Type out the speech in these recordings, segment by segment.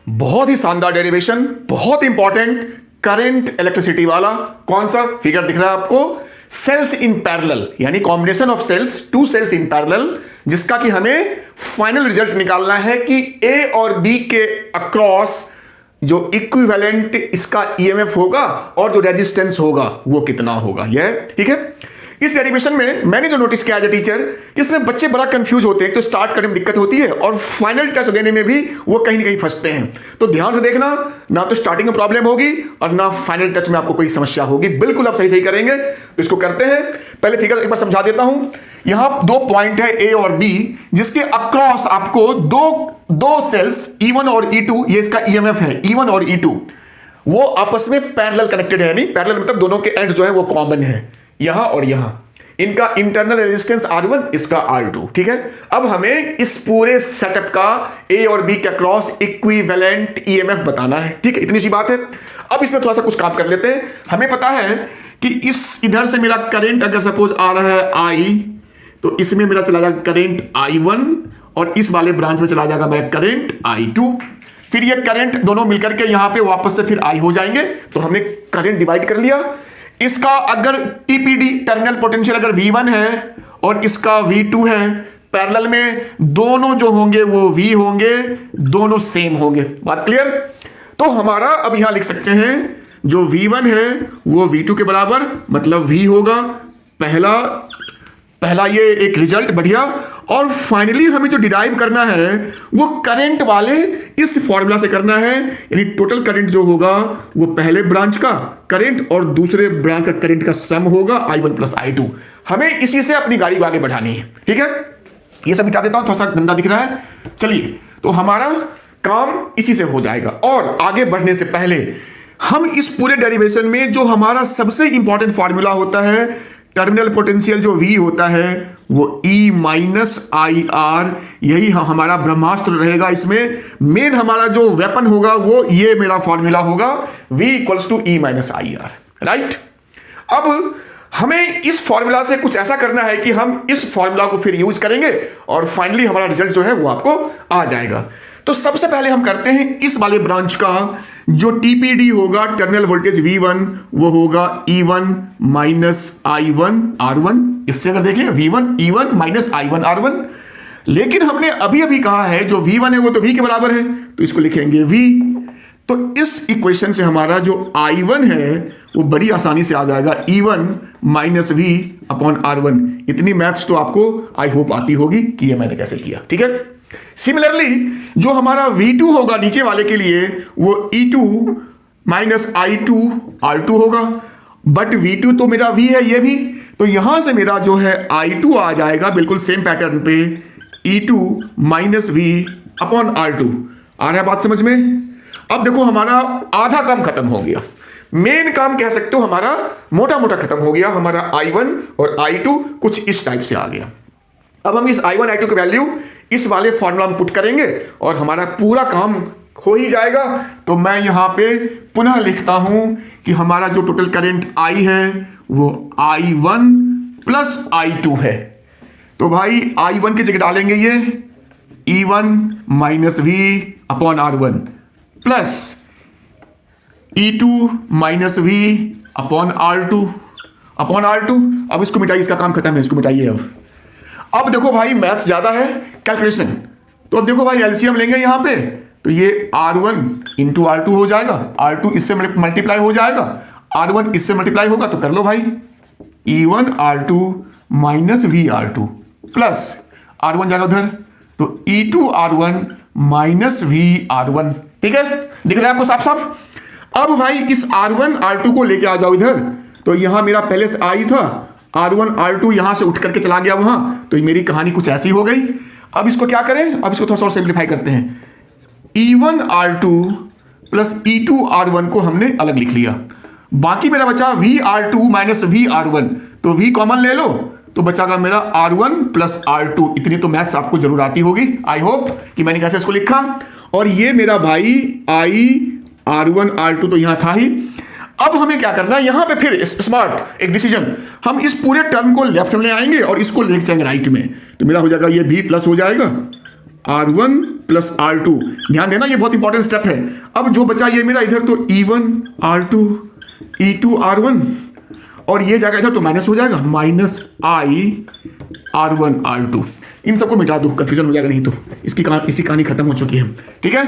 बहुत ही शानदार डेरिवेशन, बहुत इंपॉर्टेंट, करंट इलेक्ट्रिसिटी वाला। कौन सा फिगर दिख रहा है आपको? सेल्स इन पैरेलल, यानी combination of cells, two cells in parallel, जिसका कि हमें फाइनल रिजल्ट निकालना है कि ए और बी के अक्रॉस जो इक्विवेलेंट इसका ईएमएफ होगा और जो रेजिस्टेंस होगा वो कितना होगा। यह ठीक है। इस डेरिवेशन में मैंने जो नोटिस किया एज ए टीचर, इसमें बच्चे बड़ा कंफ्यूज होते हैं। तो स्टार्ट करने में दिक्कत होती है और फाइनल टेस्ट देने में भी वो कहीं ना कहीं फंसते हैं। तो ध्यान से देखना, ना तो स्टार्टिंग में प्रॉब्लम होगी और ना फाइनल टेस्ट में आपको कोई समस्या होगी। बिल्कुल आप सही सही करेंगे। तो इसको करते हैं। पहले फिगर एक बार समझा देता हूं। यहां दो पॉइंट है ए और बी, जिसके अक्रॉस आपको दो सेल्स E1 और E2, ये इसका ईएमएफ है E1 और E2, वो आपस में पैरेलल कनेक्टेड है। नहीं पैरेलल मतलब दोनों के एंड्स जो है वो कॉमन है, यहां और यहां। इनका इंटरनल रेजिस्टेंस R1, इसका R2। ठीक है। अब हमें इस पूरे सेटअप का ए और बी के अक्रॉस इक्विवेलेंट ईएमएफ बताना है। ठीक है, इतनी सी बात है। अब इसमें थोड़ा सा कुछ काम कर लेते हैं। हमें पता है कि इस इधर से मेरा करंट अगर सपोज आ रहा है I, तो इसमें मेरा चला जाएगा करंट I1 और इस वाले ब्रांच में चला जाएगा मेरा करंट I2। फिर ये करंट दोनों मिलकर के यहां पे वापस से फिर I हो जाएंगे। तो हमने करंट डिवाइड कर लिया। इसका अगर टीपीडी टर्मिनल पोटेंशियल अगर V1 है और इसका V2 है, पैरेलल में दोनों जो होंगे वो V होंगे, दोनों सेम होंगे। बात क्लियर? तो हमारा अब यहां लिख सकते हैं जो V1 है वो V2 के बराबर, मतलब V होगा। पहला ये एक रिजल्ट बढ़िया। और फाइनली हमें जो डिराइव करना है वो करंट वाले इस फॉर्मूला से करना है, यानी टोटल करंट जो होगा वो पहले ब्रांच का करंट और दूसरे ब्रांच का करंट का सम होगा I1 प्लस I2। हमें इसी से अपनी गाड़ी को आगे बढ़ानी है। ठीक है, ये सब मिटा देता हूं, थोड़ा सा गंदा दिख रहा है। चलिए, तो हमारा काम इसी से हो जाएगा। और आगे बढ़ने से पहले हम इस पूरे डेरिवेशन में जो हमारा सबसे इंपॉर्टेंट फॉर्मूला होता है, टर्मिनल पोटेंशियल जो V होता है वो E माइनस IR, यही हमारा ब्रह्मास्त्र रहेगा। इसमें मेन हमारा जो वेपन होगा वो ये मेरा फॉर्मूला होगा, V equals to E minus IR। Right. अब हमें इस फॉर्मूला से कुछ ऐसा करना है कि हम इस फॉर्मूला को फिर यूज करेंगे और फाइनली हमारा रिजल्ट जो है वो आपको आ जाएगा। तो सबसे पहले हम करते हैं इस वाले ब्रांच का जो टीपीडी होगा, टर्मिनल वोल्टेज V1, वो होगा E1 माइनस I1 R1। इससे अगर देख लिया V1 E1 minus I1 R1। लेकिन हमने अभी अभी कहा है जो V1 है वो तो V के बराबर है, तो इसको लिखेंगे V। तो इस इक्वेशन से हमारा जो I1 है वो बड़ी आसानी से आ जाएगा E1 minus V upon R1। इतनी मैथ्स तो आपको आई होप आती होगी कि ये मैंने कैसे किया। ठीक है। सिमिलरली जो हमारा V2 होगा नीचे वाले के लिए वो E2 माइनस I2 R2 होगा। बट V2 तो मेरा V है ये भी, तो यहां से मेरा जो है I2 आ जाएगा बिल्कुल सेम पैटर्न पे, E2 minus V upon R2। आ रहा है बात समझ में? अब देखो हमारा आधा काम खत्म हो गया। मेन काम कह सकते हो हमारा मोटा मोटा खत्म हो गया। हमारा I1 और I2 कुछ इस टाइप से आ गया। अब हम इस I1 I2 की वैल्यू इस वाले फॉर्मूला में पुट करेंगे और हमारा पूरा काम हो ही जाएगा। तो मैं यहां पे पुनः लिखता हूं कि हमारा जो टोटल करंट I है वो I1 प्लस I2 है। तो भाई I1 की जगह डालेंगे ये E1 minus V upon R1 plus E2 minus V upon R2। अब इसको मिटाइए, इसका काम खत्म है, इसको मिटाइए। अब देखो भाई मैथ्स ज्यादा है, कैलकुलेशन। तो अब देखो भाई एलसीएम लेंगे यहां पे, तो ये R1 इंटू R2 हो जाएगा, R2 इससे मल्टीप्लाई हो जाएगा, R1 इससे मल्टीप्लाई होगा। तो कर लो भाई E1 R2 minus V R2 plus R1 जाएगा उधर, तो E2 R1 minus V R1। ठीक है, दिख रहा है आपको साफ साफ? अब भाई इस R1 R2 को लेके आ जाओ इधर। तो यहां मेरा पहले से I था, R1 R2 यहां से उठ करके चला गया वहां, तो मेरी कहानी कुछ ऐसी हो गई। अब इसको क्या करें? अब इसको थोड़ा सा और सिंप्लीफाई करते हैं। E1 R2 plus E2 R1 को हमने अलग लिख लिया। बाकी मेरा बचा V R2 minus V R1, तो V कॉमन ले लो तो बचागा मेरा R1 प्लस R2। इतनी तो मैथ्स आपको जरूर आती होगी। आई होप कि मैंने कैसे इसको लिखा। और ये मेरा भाई I R1 R2 तो यहां था ही। अब हमें क्या करना है, यहां पे फिर स्मार्ट एक डिसीजन, हम इस पूरे टर्म को लेफ्ट में ले आएंगे और इसको लेके जाएंगे राइट में। तो मेरा हो जाएगा ये V प्लस हो जाएगा R1 प्लस R2। ध्यान देना ये बहुत इंपॉर्टेंट स्टेप है। अब जो बचा ये मेरा इधर तो E1 R2 E2 R1 और ये जाएगा इधर तो माइनस हो जाएगा माइनस I R1 R2। इन सबको मिटा दो, कंफ्यूजन हो जाएगा नहीं तो। इसी कहानी खत्म हो चुकी है। ठीक है,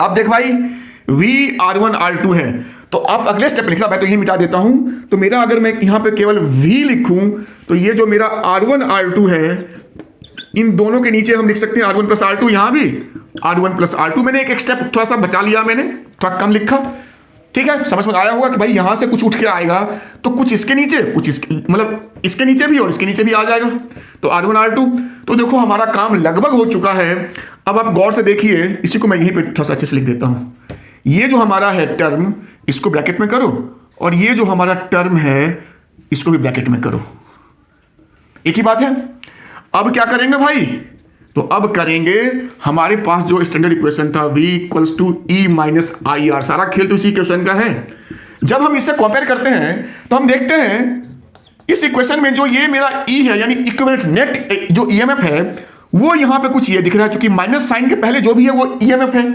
अब देख भाई V R1 R2 है तो अब अगले स्टेप लिखना, मैं तो ये मिटा देता हूं। तो मेरा अगर मैं यहां पे केवल V लिखूं तो ये जो मेरा R1 R2 है इन दोनों के नीचे हम लिख सकते हैं R1 प्लस R2। यहां भी R1 प्लस R2। मैंने एक स्टेप थोड़ा सा बचा लिया, मैंने थोड़ा कम लिखा। ठीक है, समझ में आया होगा कि भाई यहां से कुछ उठ के आएगा तो कुछ इसके नीचे, कुछ इसके मतलब इसके नीचे भी और इसके नीचे भी आ जाएगा। तो R1 R2। तो देखो हमारा काम लगभग हो चुका है। अब आप गौर से देखिए, इसी को मैं यहीं पे थोड़ा सा अच्छे से लिख देता हूं। ये जो हमारा है टर्म इसको ब्रैकेट में करो और ये जो हमारा टर्म है इसको भी ब्रैकेट में करो। एक ही बात है। अब क्या करेंगे भाई, तो अब करेंगे हमारे पास जो स्टैंडर्ड इक्वेशन था V equals to E minus I R. सारा खेल तो इसी इक्वेशन का है। जब हम इससे कंपेयर करते हैं तो हम देखते हैं इस इक्वेशन में जो ये मेरा E है यानी इक्विवेलेंट नेट जो EMF है वो यहां पे कुछ ये दिख रहा है, क्योंकि माइनस साइन के पहले जो भी है वो EMF है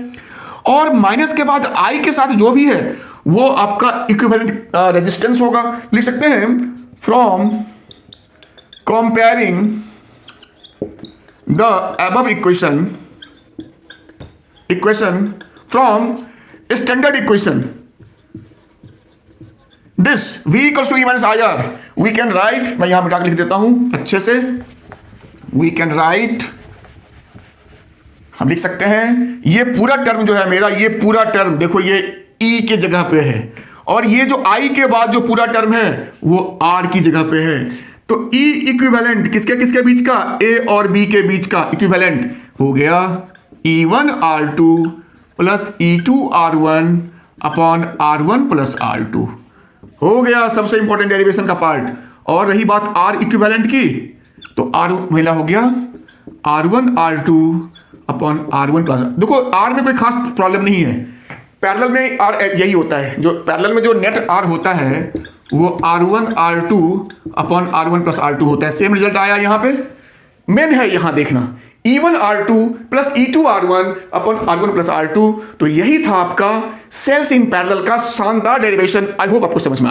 और माइनस के बाद I के साथ जो भी है वो आपका इक्विवेलेंट रेजिस्टेंस होगा। लिख सकते हैं from comparing the above equation from standard equation, this V equals to E minus IR, we can write, मैं यहां मिटा के लिख देता हूं अच्छे से, we can write, हम लिख सकते हैं ये पूरा टर्म जो है मेरा, ये पूरा टर्म देखो ये E के जगह पे है और ये जो I के बाद जो पूरा टर्म है वो R की जगह पे है। तो E इक्विवेलेंट किसके किसके बीच का, A और B के बीच का इक्विवेलेंट हो गया E1 R2 plus E2 R1 upon R1 plus R2। हो गया सबसे इंपॉर्टेंट डेरिवेशन का पार्ट। और रही बात R इक्विवेलेंट की, तो R मिला हो गया R1 R2 upon R1 plus. देखो R में कोई खास प्रॉब्लम नहीं है, पैरेलल में R यही होता है, जो पैरेलल में जो नेट R होता है वो R1 R2 upon R1 plus R2 होता है। सेम रिजल्ट आया यहां पे। मेन है यहां देखना E1 R2 plus E2 R1 upon R1 plus R2। तो यही था आपका सेल्स इन पैरेलल का शानदार डेरिवेशन। आई होप आपको समझ में आया।